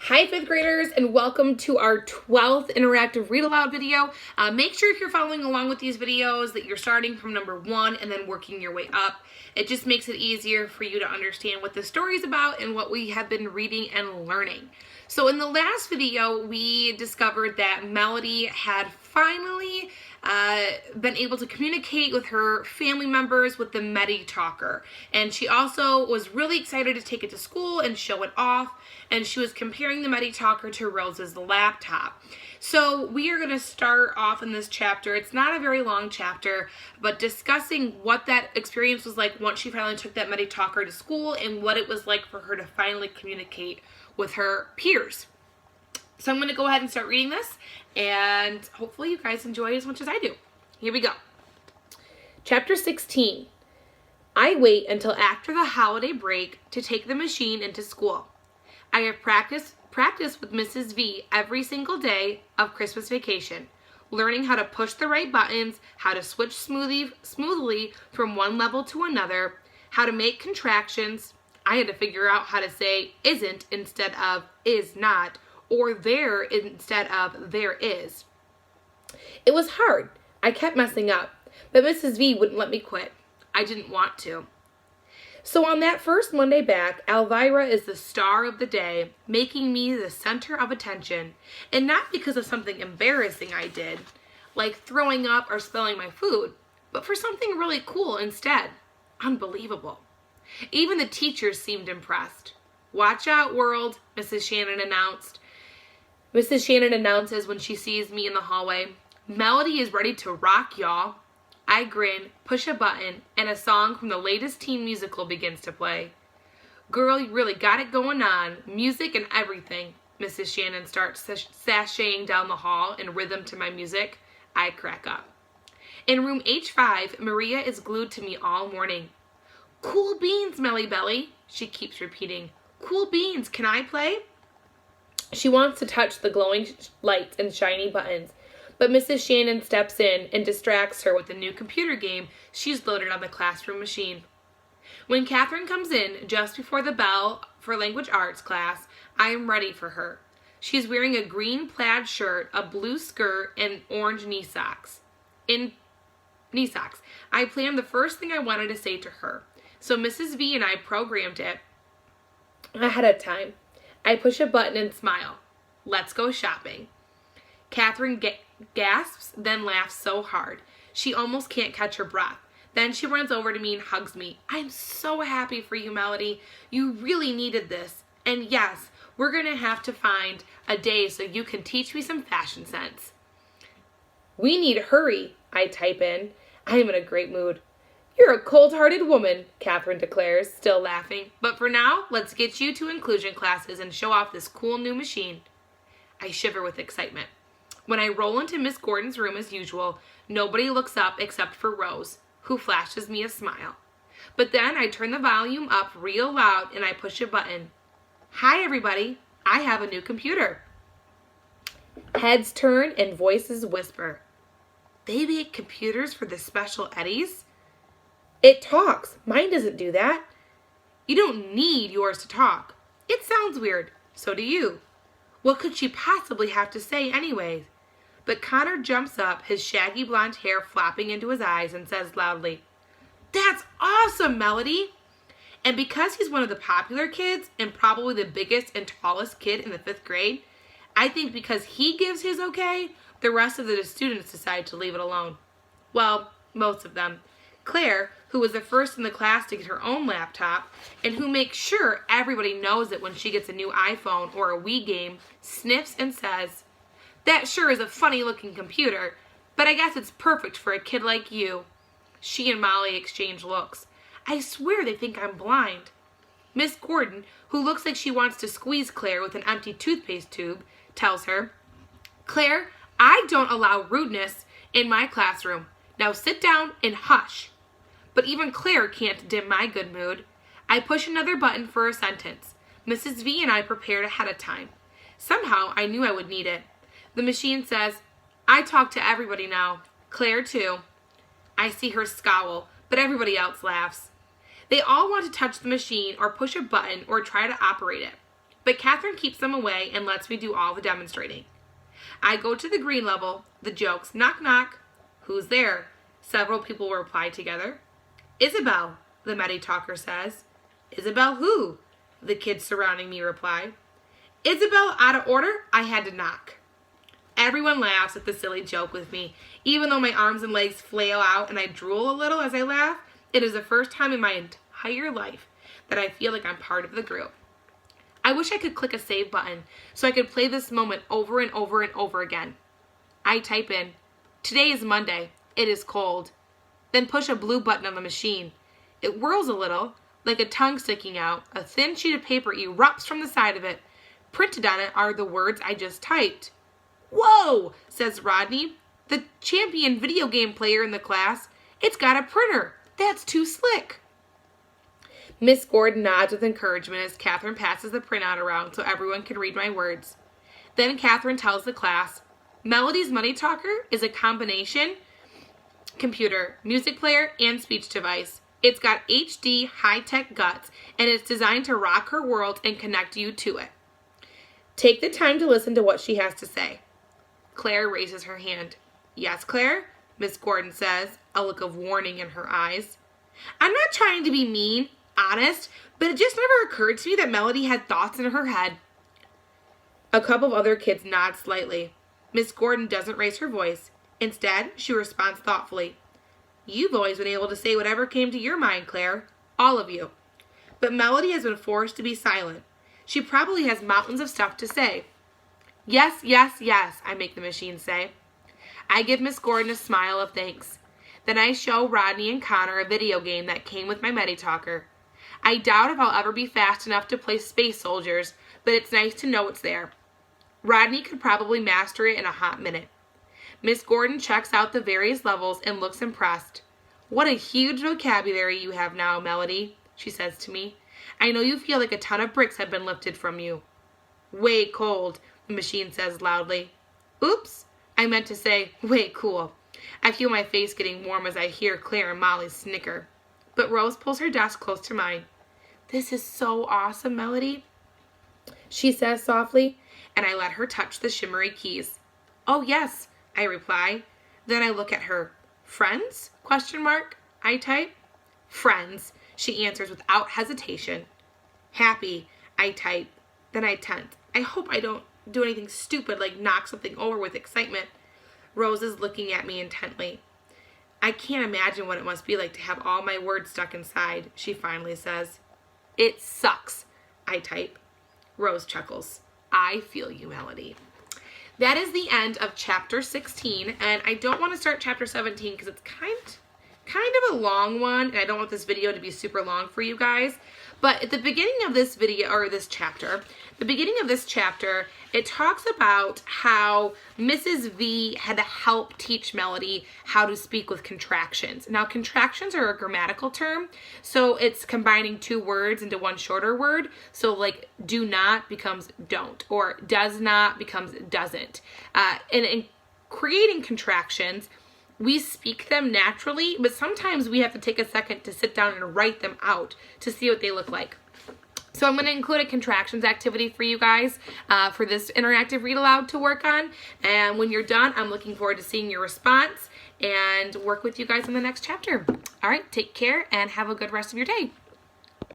Hi, 5th graders, and welcome to our 12th interactive read aloud video. Make sure if you're following along with these videos that you're starting from number 1 and then working your way up. It just makes it easier for you to understand what the story is about and what we have been reading and learning. So in the last video, we discovered that Melody had finally been able to communicate with her family members with the Medi Talker. And she also was really excited to take it to school and show it off. And she was comparing the Medi Talker to Rose's laptop. So we are going to start off in this chapter. It's not a very long chapter, but discussing what that experience was like once she finally took that Medi Talker to school and what it was like for her to finally communicate with her peers. So I'm going to go ahead and start reading this, and hopefully you guys enjoy as much as I do. Here we go. Chapter 16. I wait until after the holiday break to take the machine into school. I have practiced with Mrs. V every single day of Christmas vacation, learning how to push the right buttons, how to switch smoothly from one level to another, how to make contractions. I had to figure out how to say isn't instead of is not, or there instead of there is. It was hard. I kept messing up, but Mrs. V wouldn't let me quit. I didn't want to. So on that first Monday back, Elvira is the star of the day, making me the center of attention, and not because of something embarrassing I did, like throwing up or spilling my food, but for something really cool instead. Unbelievable. Even the teachers seemed impressed. Watch out, world, Mrs. Shannon announced. Mrs. Shannon announces when she sees me in the hallway. Melody is ready to rock, y'all. I grin, push a button, and a song from the latest teen musical begins to play. Girl, you really got it going on. Music and everything. Mrs. Shannon starts sashaying down the hall in rhythm to my music. I crack up. In room H5, Maria is glued to me all morning. Cool beans, Melly Belly, she keeps repeating. Cool beans, can I play? She wants to touch the glowing lights and shiny buttons, but Mrs. Shannon steps in and distracts her with a new computer game she's loaded on the classroom machine. When Catherine comes in just before the bell for language arts class, I am ready for her. She's wearing a green plaid shirt, a blue skirt, and orange knee socks. I planned the first thing I wanted to say to her, so Mrs. V and I programmed it ahead of time. I push a button and smile. Let's go shopping. Catherine gasps, then laughs so hard. She almost can't catch her breath. Then she runs over to me and hugs me. I'm so happy for you, Melody. You really needed this. And yes, we're going to have to find a day so you can teach me some fashion sense. We need hurry, I type in. I am in a great mood. You're a cold-hearted woman, Catherine declares, still laughing. But for now, let's get you to inclusion classes and show off this cool new machine. I shiver with excitement. When I roll into Miss Gordon's room as usual, nobody looks up except for Rose, who flashes me a smile. But then I turn the volume up real loud and I push a button. Hi, everybody. I have a new computer. Heads turn and voices whisper. They make computers for the special eddies? It talks. Mine doesn't do that. You don't need yours to talk. It sounds weird. So do you. What could she possibly have to say anyways? But Connor jumps up, his shaggy blonde hair flopping into his eyes, and says loudly, That's awesome, Melody! And because he's one of the popular kids and probably the biggest and tallest kid in the 5th grade, I think because he gives his okay, the rest of the students decide to leave it alone. Well, most of them. Claire, who was the first in the class to get her own laptop, and who makes sure everybody knows it when she gets a new iPhone or a Wii game, sniffs and says, That sure is a funny-looking computer, but I guess it's perfect for a kid like you. She and Molly exchange looks. I swear they think I'm blind. Miss Gordon, who looks like she wants to squeeze Claire with an empty toothpaste tube, tells her, Claire, I don't allow rudeness in my classroom. Now sit down and hush. But even Claire can't dim my good mood. I push another button for a sentence. Mrs. V and I prepared ahead of time. Somehow I knew I would need it. The machine says, I talk to everybody now. Claire too. I see her scowl, but everybody else laughs. They all want to touch the machine or push a button or try to operate it. but Catherine keeps them away and lets me do all the demonstrating. I go to the green level, the jokes, knock knock, who's there? Several people reply together. Isabel, the Medi talker says. Isabel who? The kids surrounding me reply. Isabel out of order, I had to knock. Everyone laughs at the silly joke with me. Even though my arms and legs flail out and I drool a little as I laugh, it is the first time in my entire life that I feel like I'm part of the group. I wish I could click a save button so I could play this moment over and over and over again. I type in, today is Monday, it is cold. Then push a blue button on the machine. It whirls a little, like a tongue sticking out. A thin sheet of paper erupts from the side of it. Printed on it are the words I just typed. Whoa, says Rodney, the champion video game player in the class. It's got a printer. That's too slick. Miss Gordon nods with encouragement as Catherine passes the printout around so everyone can read my words. Then Catherine tells the class, Melody's Money Talker is a combination computer, music player, and speech device. It's got HD high-tech guts, and it's designed to rock her world and connect you to it. Take the time to listen to what she has to say. Claire raises her hand. Yes, Claire? Miss Gordon says, a look of warning in her eyes. I'm not trying to be mean, honest, but it just never occurred to me that Melody had thoughts in her head. A couple of other kids nod slightly. Miss Gordon doesn't raise her voice. Instead, she responds thoughtfully. You've always been able to say whatever came to your mind, Claire. All of you. But Melody has been forced to be silent. She probably has mountains of stuff to say. Yes, yes, yes, I make the machine say. I give Miss Gordon a smile of thanks. Then I show Rodney and Connor a video game that came with my Medi-Talker. I doubt if I'll ever be fast enough to play Space Soldiers, but it's nice to know it's there. Rodney could probably master it in a hot minute. Miss Gordon checks out the various levels and looks impressed. What a huge vocabulary you have now, Melody, she says to me. I know you feel like a ton of bricks have been lifted from you. Way cold, the machine says loudly. Oops, I meant to say way cool. I feel my face getting warm as I hear Claire and Molly snicker. But Rose pulls her desk close to mine. This is so awesome, Melody, she says softly, and I let her touch the shimmery keys. Oh, yes, I reply. Then I look at her. Friends? ? I type. Friends, she answers without hesitation. Happy, I type. Then I tense. I hope I don't do anything stupid like knock something over with excitement. Rose is looking at me intently. I can't imagine what it must be like to have all my words stuck inside, she finally says. It sucks, I type. Rose chuckles. I feel you, Melody. That is the end of chapter 16, and I don't want to start chapter 17 because it's kind of a long one, and I don't want this video to be super long for you guys. But at the beginning of this video, or this chapter, it talks about how Mrs. V had to help teach Melody how to speak with contractions. Now, contractions are a grammatical term, so it's combining two words into one shorter word. So like do not becomes don't, or does not becomes doesn't. And in creating contractions, we speak them naturally, but sometimes we have to take a second to sit down and write them out to see what they look like. So I'm going to include a contractions activity for you guys for this interactive read aloud to work on. And when you're done, I'm looking forward to seeing your response and work with you guys in the next chapter. All right, take care and have a good rest of your day.